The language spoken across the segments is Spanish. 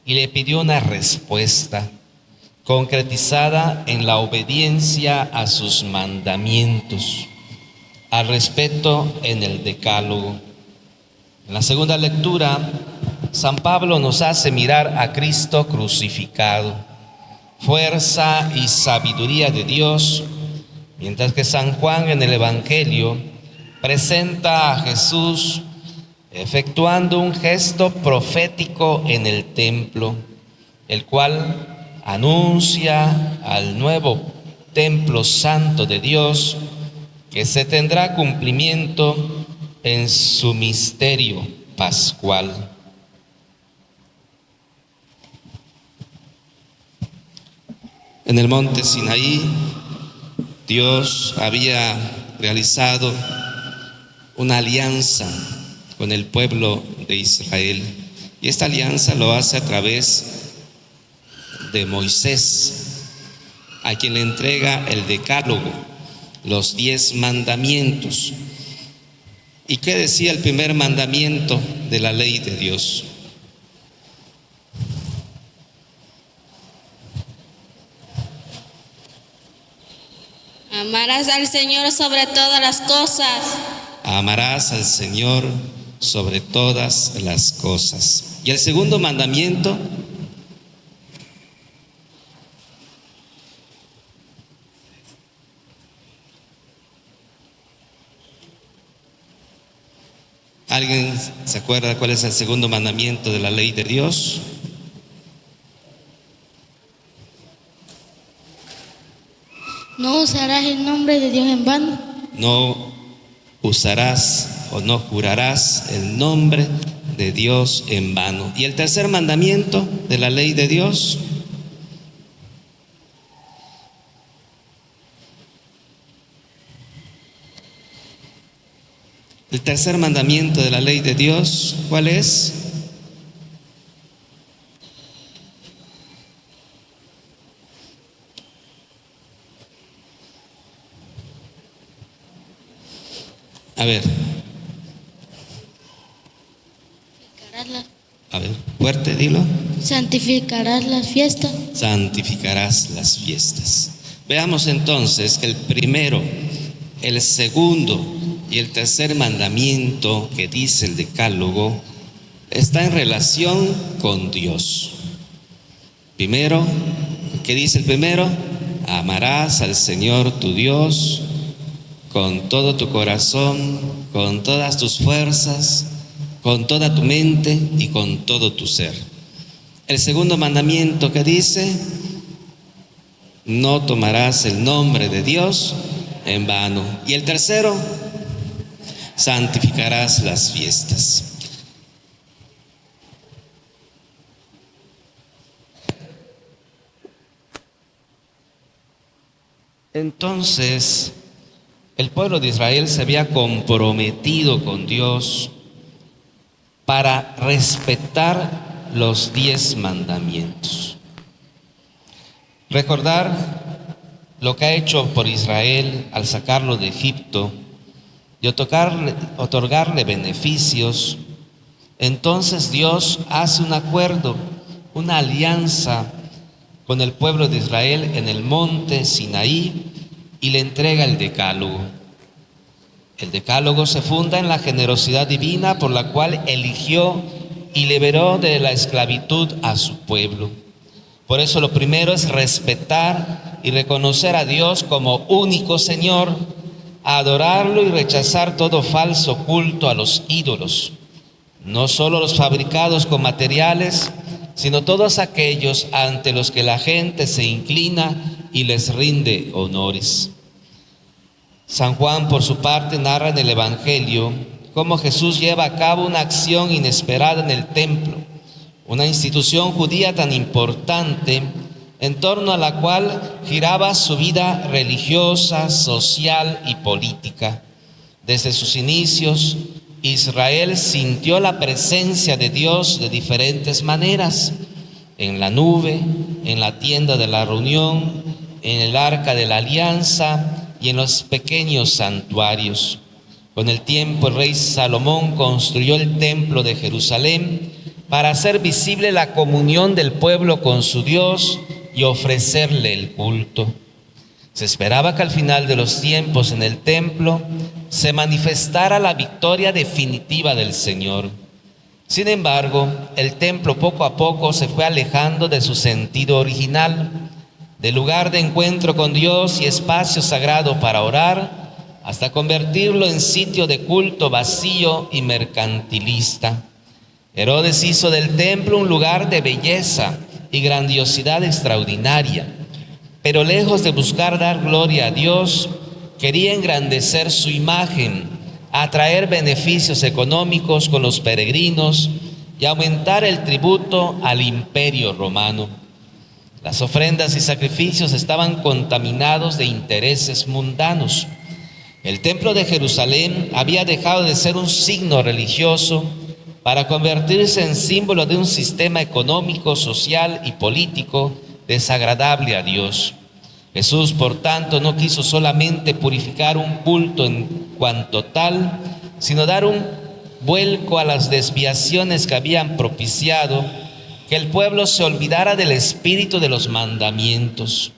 y le pidió una respuesta concretizada en la obediencia a sus mandamientos, al respeto en el decálogo. En la segunda lectura, San Pablo nos hace mirar a Cristo crucificado, fuerza y sabiduría de Dios, mientras que San Juan en el Evangelio presenta a Jesús efectuando un gesto profético en el templo, el cual anuncia al nuevo templo santo de Dios que se tendrá cumplimiento en su misterio pascual. En el monte Sinaí, Dios había realizado una alianza con el pueblo de Israel, y esta alianza lo hace a través de Moisés, a quien le entrega el decálogo, los 10 mandamientos. ¿Y qué decía el primer mandamiento de la ley de Dios? Amarás al Señor sobre todas las cosas. Amarás al Señor sobre todas las cosas. Y el segundo mandamiento, ¿alguien se acuerda cuál es el segundo mandamiento de la ley de Dios? No usarás el nombre de Dios en vano. No usarás o no jurarás el nombre de Dios en vano. Y el tercer mandamiento de la ley de Dios, el tercer mandamiento de la ley de Dios, ¿cuál es? A ver, fuerte, dilo. Santificarás las fiestas. Santificarás las fiestas. Veamos entonces que el primero, el segundo y el tercer mandamiento que dice el decálogo está en relación con Dios. Primero, ¿qué dice el primero? Amarás al Señor tu Dios con todo tu corazón, con todas tus fuerzas, con toda tu mente y con todo tu ser. El segundo mandamiento que dice: no tomarás el nombre de Dios en vano. Y el tercero: santificarás las fiestas. Entonces, el pueblo de Israel se había comprometido con Dios para respetar los 10 mandamientos. Recordar lo que ha hecho por Israel al sacarlo de Egipto y otorgarle beneficios. Entonces Dios hace un acuerdo, una alianza con el pueblo de Israel en el monte Sinaí y le entrega el decálogo. El decálogo se funda en la generosidad divina por la cual eligió y liberó de la esclavitud a su pueblo. Por eso lo primero es respetar y reconocer a Dios como único Señor, adorarlo y rechazar todo falso culto a los ídolos, no solo los fabricados con materiales, sino todos aquellos ante los que la gente se inclina y les rinde honores. San Juan, por su parte, narra en el Evangelio cómo Jesús lleva a cabo una acción inesperada en el templo, una institución judía tan importante en torno a la cual giraba su vida religiosa, social y política. Desde sus inicios, Israel sintió la presencia de Dios de diferentes maneras: en la nube, en la tienda de la reunión, en el arca de la alianza y en los pequeños santuarios. Con el tiempo, el rey Salomón construyó el templo de Jerusalén para hacer visible la comunión del pueblo con su Dios y ofrecerle el culto. Se esperaba que al final de los tiempos en el templo se manifestara la victoria definitiva del Señor. Sin embargo, el templo poco a poco se fue alejando de su sentido original, de lugar de encuentro con Dios y espacio sagrado para orar, hasta convertirlo en sitio de culto vacío y mercantilista. Herodes hizo del templo un lugar de belleza y grandiosidad extraordinaria, pero lejos de buscar dar gloria a Dios, quería engrandecer su imagen, atraer beneficios económicos con los peregrinos y aumentar el tributo al imperio romano. Las ofrendas y sacrificios estaban contaminados de intereses mundanos. El templo de Jerusalén había dejado de ser un signo religioso para convertirse en símbolo de un sistema económico, social y político desagradable a Dios. Jesús, por tanto, no quiso solamente purificar un culto en cuanto tal, sino dar un vuelco a las desviaciones que habían propiciado que el pueblo se olvidara del espíritu de los mandamientos,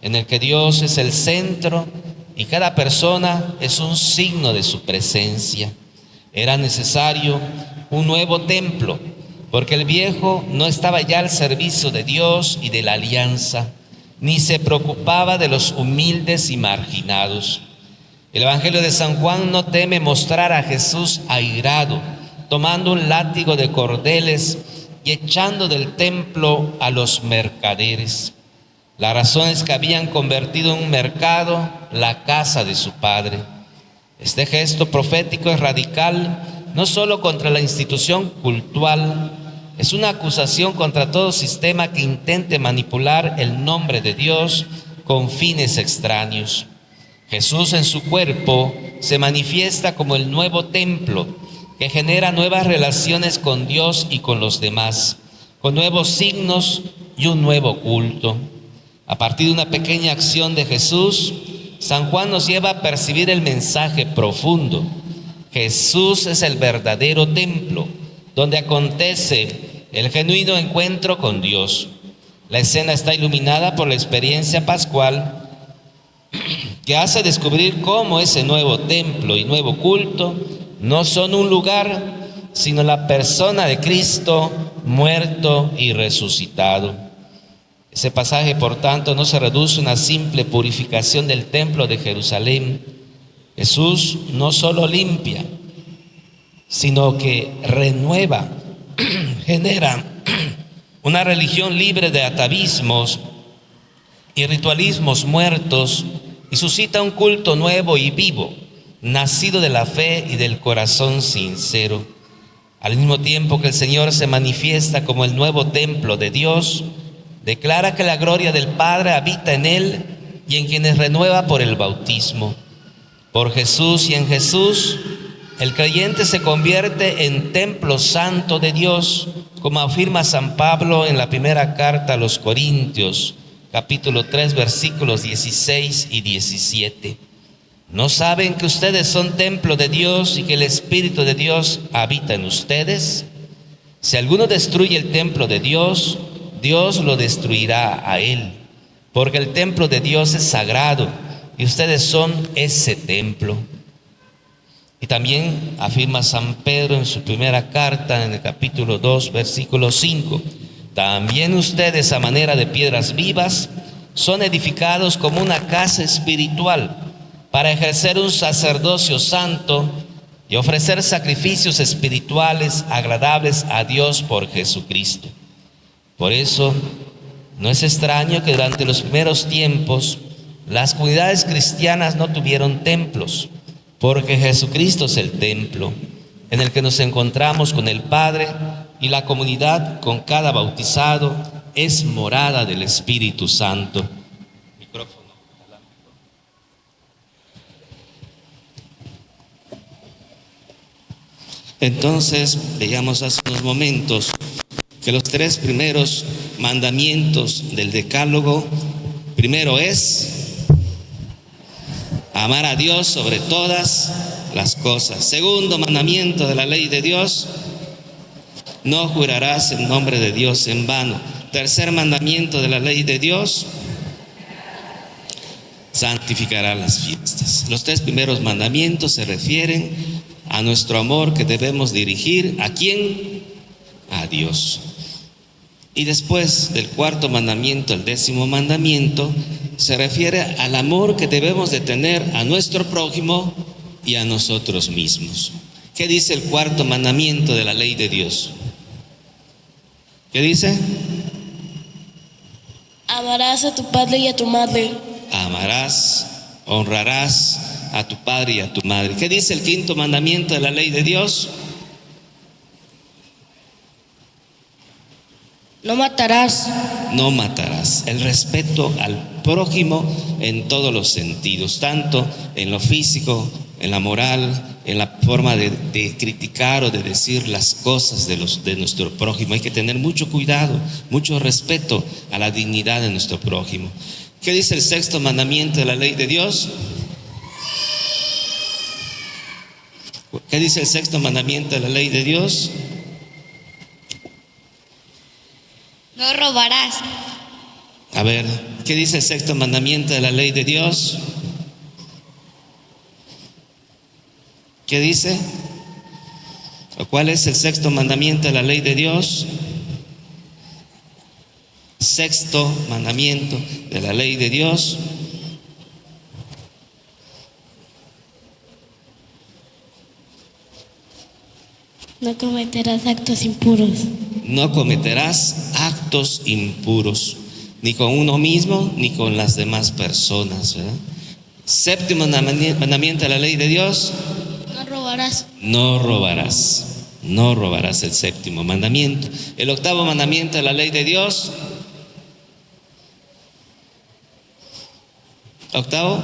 en el que Dios es el centro y cada persona es un signo de su presencia. Era necesario un nuevo templo, porque el viejo no estaba ya al servicio de Dios y de la alianza, ni se preocupaba de los humildes y marginados. El Evangelio de San Juan no teme mostrar a Jesús airado, tomando un látigo de cordeles y echando del templo a los mercaderes. La razón es que habían convertido en un mercado la casa de su Padre. Este gesto profético es radical, no solo contra la institución cultural, es una acusación contra todo sistema que intente manipular el nombre de Dios con fines extraños. Jesús en su cuerpo se manifiesta como el nuevo templo que genera nuevas relaciones con Dios y con los demás, con nuevos signos y un nuevo culto. A partir de una pequeña acción de Jesús, San Juan nos lleva a percibir el mensaje profundo. Jesús es el verdadero templo, donde acontece el genuino encuentro con Dios. La escena está iluminada por la experiencia pascual que hace descubrir cómo ese nuevo templo y nuevo culto no son un lugar, sino la persona de Cristo muerto y resucitado. Ese pasaje, por tanto, no se reduce a una simple purificación del templo de Jerusalén. Jesús no solo limpia, sino que renueva, genera una religión libre de atavismos y ritualismos muertos y suscita un culto nuevo y vivo, nacido de la fe y del corazón sincero. Al mismo tiempo que el Señor se manifiesta como el nuevo templo de Dios, declara que la gloria del Padre habita en Él y en quienes renueva por el bautismo. Por Jesús y en Jesús, el creyente se convierte en templo santo de Dios, como afirma San Pablo en la primera carta a los Corintios, capítulo 3, versículos 16 y 17. ¿No saben que ustedes son templo de Dios y que el Espíritu de Dios habita en ustedes? Si alguno destruye el templo de Dios, Dios lo destruirá a él, porque el templo de Dios es sagrado y ustedes son ese templo. Y también afirma San Pedro en su primera carta, en el capítulo 2, versículo 5. También ustedes, a manera de piedras vivas, son edificados como una casa espiritual para ejercer un sacerdocio santo y ofrecer sacrificios espirituales agradables a Dios por Jesucristo. Por eso, no es extraño que durante los primeros tiempos las comunidades cristianas no tuvieron templos, porque Jesucristo es el templo en el que nos encontramos con el Padre, y la comunidad con cada bautizado es morada del Espíritu Santo. Micrófono. Entonces, veíamos hace unos momentos que los tres primeros mandamientos del Decálogo, primero es amar a Dios sobre todas las cosas. Segundo mandamiento de la ley de Dios, No jurarás en nombre de Dios en vano. Tercer mandamiento de la ley de Dios: santificará las fiestas. Los tres primeros mandamientos se refieren a nuestro amor que debemos dirigir ¿a quién? A Dios. Y después del cuarto mandamiento, el 10º mandamiento, se refiere al amor que debemos de tener a nuestro prójimo y a nosotros mismos. ¿Qué dice el cuarto mandamiento de la ley de Dios? ¿Qué dice? Amarás a tu padre y a tu madre. Amarás, honrarás a tu padre y a tu madre. ¿Qué dice el quinto mandamiento de la ley de Dios? No matarás. No matarás. El respeto al prójimo en todos los sentidos, tanto en lo físico, en la moral, en la forma de criticar o de decir las cosas de nuestro prójimo. Hay que tener mucho cuidado, mucho respeto a la dignidad de nuestro prójimo. ¿Qué dice el sexto mandamiento de la ley de Dios? ¿Qué dice el sexto mandamiento de la ley de Dios? No robarás. A ver, ¿qué dice el sexto mandamiento de la ley de Dios? ¿Qué dice? ¿Cuál es el sexto mandamiento de la ley de Dios? Sexto mandamiento de la ley de Dios. No cometerás actos impuros. No cometerás actos impuros, ni con uno mismo, ni con las demás personas, ¿verdad? Séptimo mandamiento de la ley de Dios: No robarás. no robarás. No robarás, el séptimo mandamiento. El octavo mandamiento de la ley de Dios. Octavo.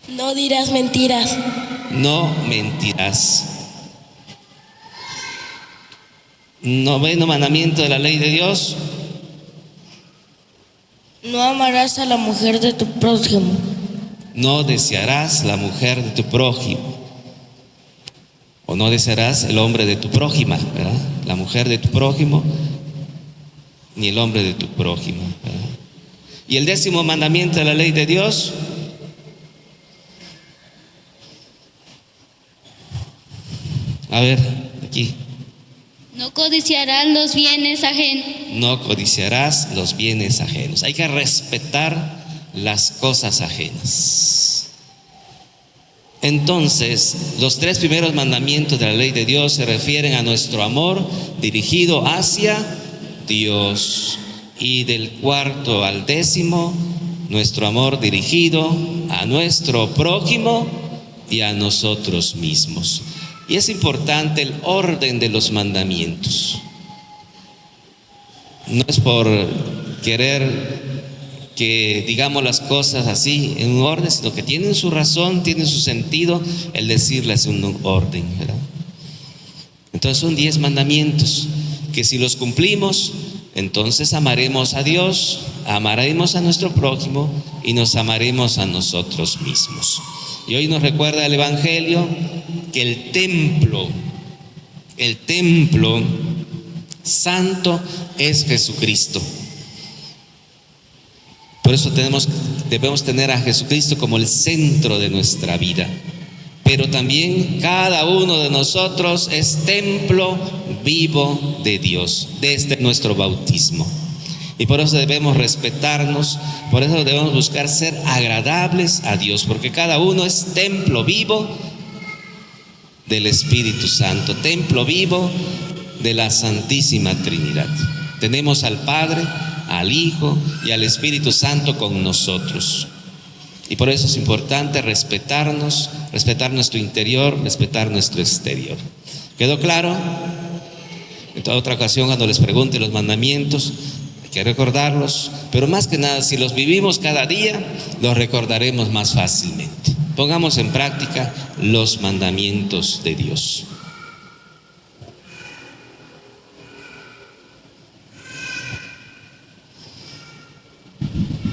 No dirás mentiras. No mentirás. Noveno mandamiento de la ley de Dios. No amarás a la mujer de tu prójimo. No desearás la mujer de tu prójimo. O no desearás el hombre de tu prójima, ¿verdad? La mujer de tu prójimo, ni el hombre de tu prójima, ¿verdad? Y el 10º mandamiento de la ley de Dios. A ver, aquí. No codiciarás los bienes ajenos. No codiciarás los bienes ajenos. Hay que respetar las cosas ajenas. Entonces, los tres primeros mandamientos de la ley de Dios se refieren a nuestro amor dirigido hacia Dios. Y del cuarto al 10º, nuestro amor dirigido a nuestro prójimo y a nosotros mismos. Y es importante el orden de los mandamientos. No es por querer que digamos las cosas así en un orden, sino que tienen su razón, tienen su sentido el decirlas en un orden, ¿verdad? Entonces son 10 mandamientos que si los cumplimos, entonces amaremos a Dios, amaremos a nuestro prójimo y nos amaremos a nosotros mismos. Y hoy nos recuerda el Evangelio que el templo santo es Jesucristo. Por eso debemos tener a Jesucristo como el centro de nuestra vida. Pero también cada uno de nosotros es templo vivo de Dios desde nuestro bautismo. Y por eso debemos respetarnos, por eso debemos buscar ser agradables a Dios, porque cada uno es templo vivo del Espíritu Santo, templo vivo de la Santísima Trinidad. Tenemos al Padre, al Hijo y al Espíritu Santo con nosotros. Y por eso es importante respetarnos, respetar nuestro interior, respetar nuestro exterior. ¿Quedó claro? En toda otra ocasión, cuando les pregunte los mandamientos, hay que recordarlos, pero más que nada, si los vivimos cada día, los recordaremos más fácilmente. Pongamos en práctica los mandamientos de Dios.